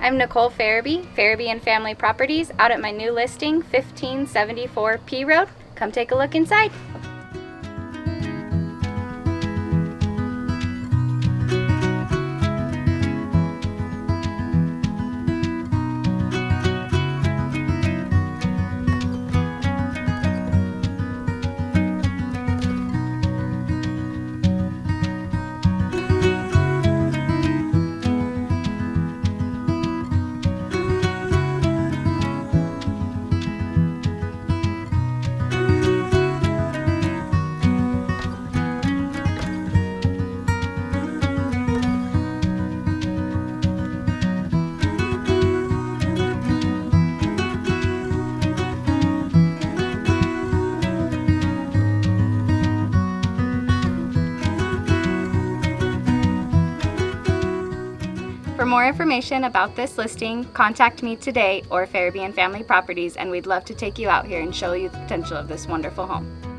I'm Nicole Farabee and Family Properties, out at my new listing, 1574 P Road. Come take a look inside. For more information about this listing, contact me today or Farabee and Family Properties, and we'd love to take you out here and show you the potential of this wonderful home.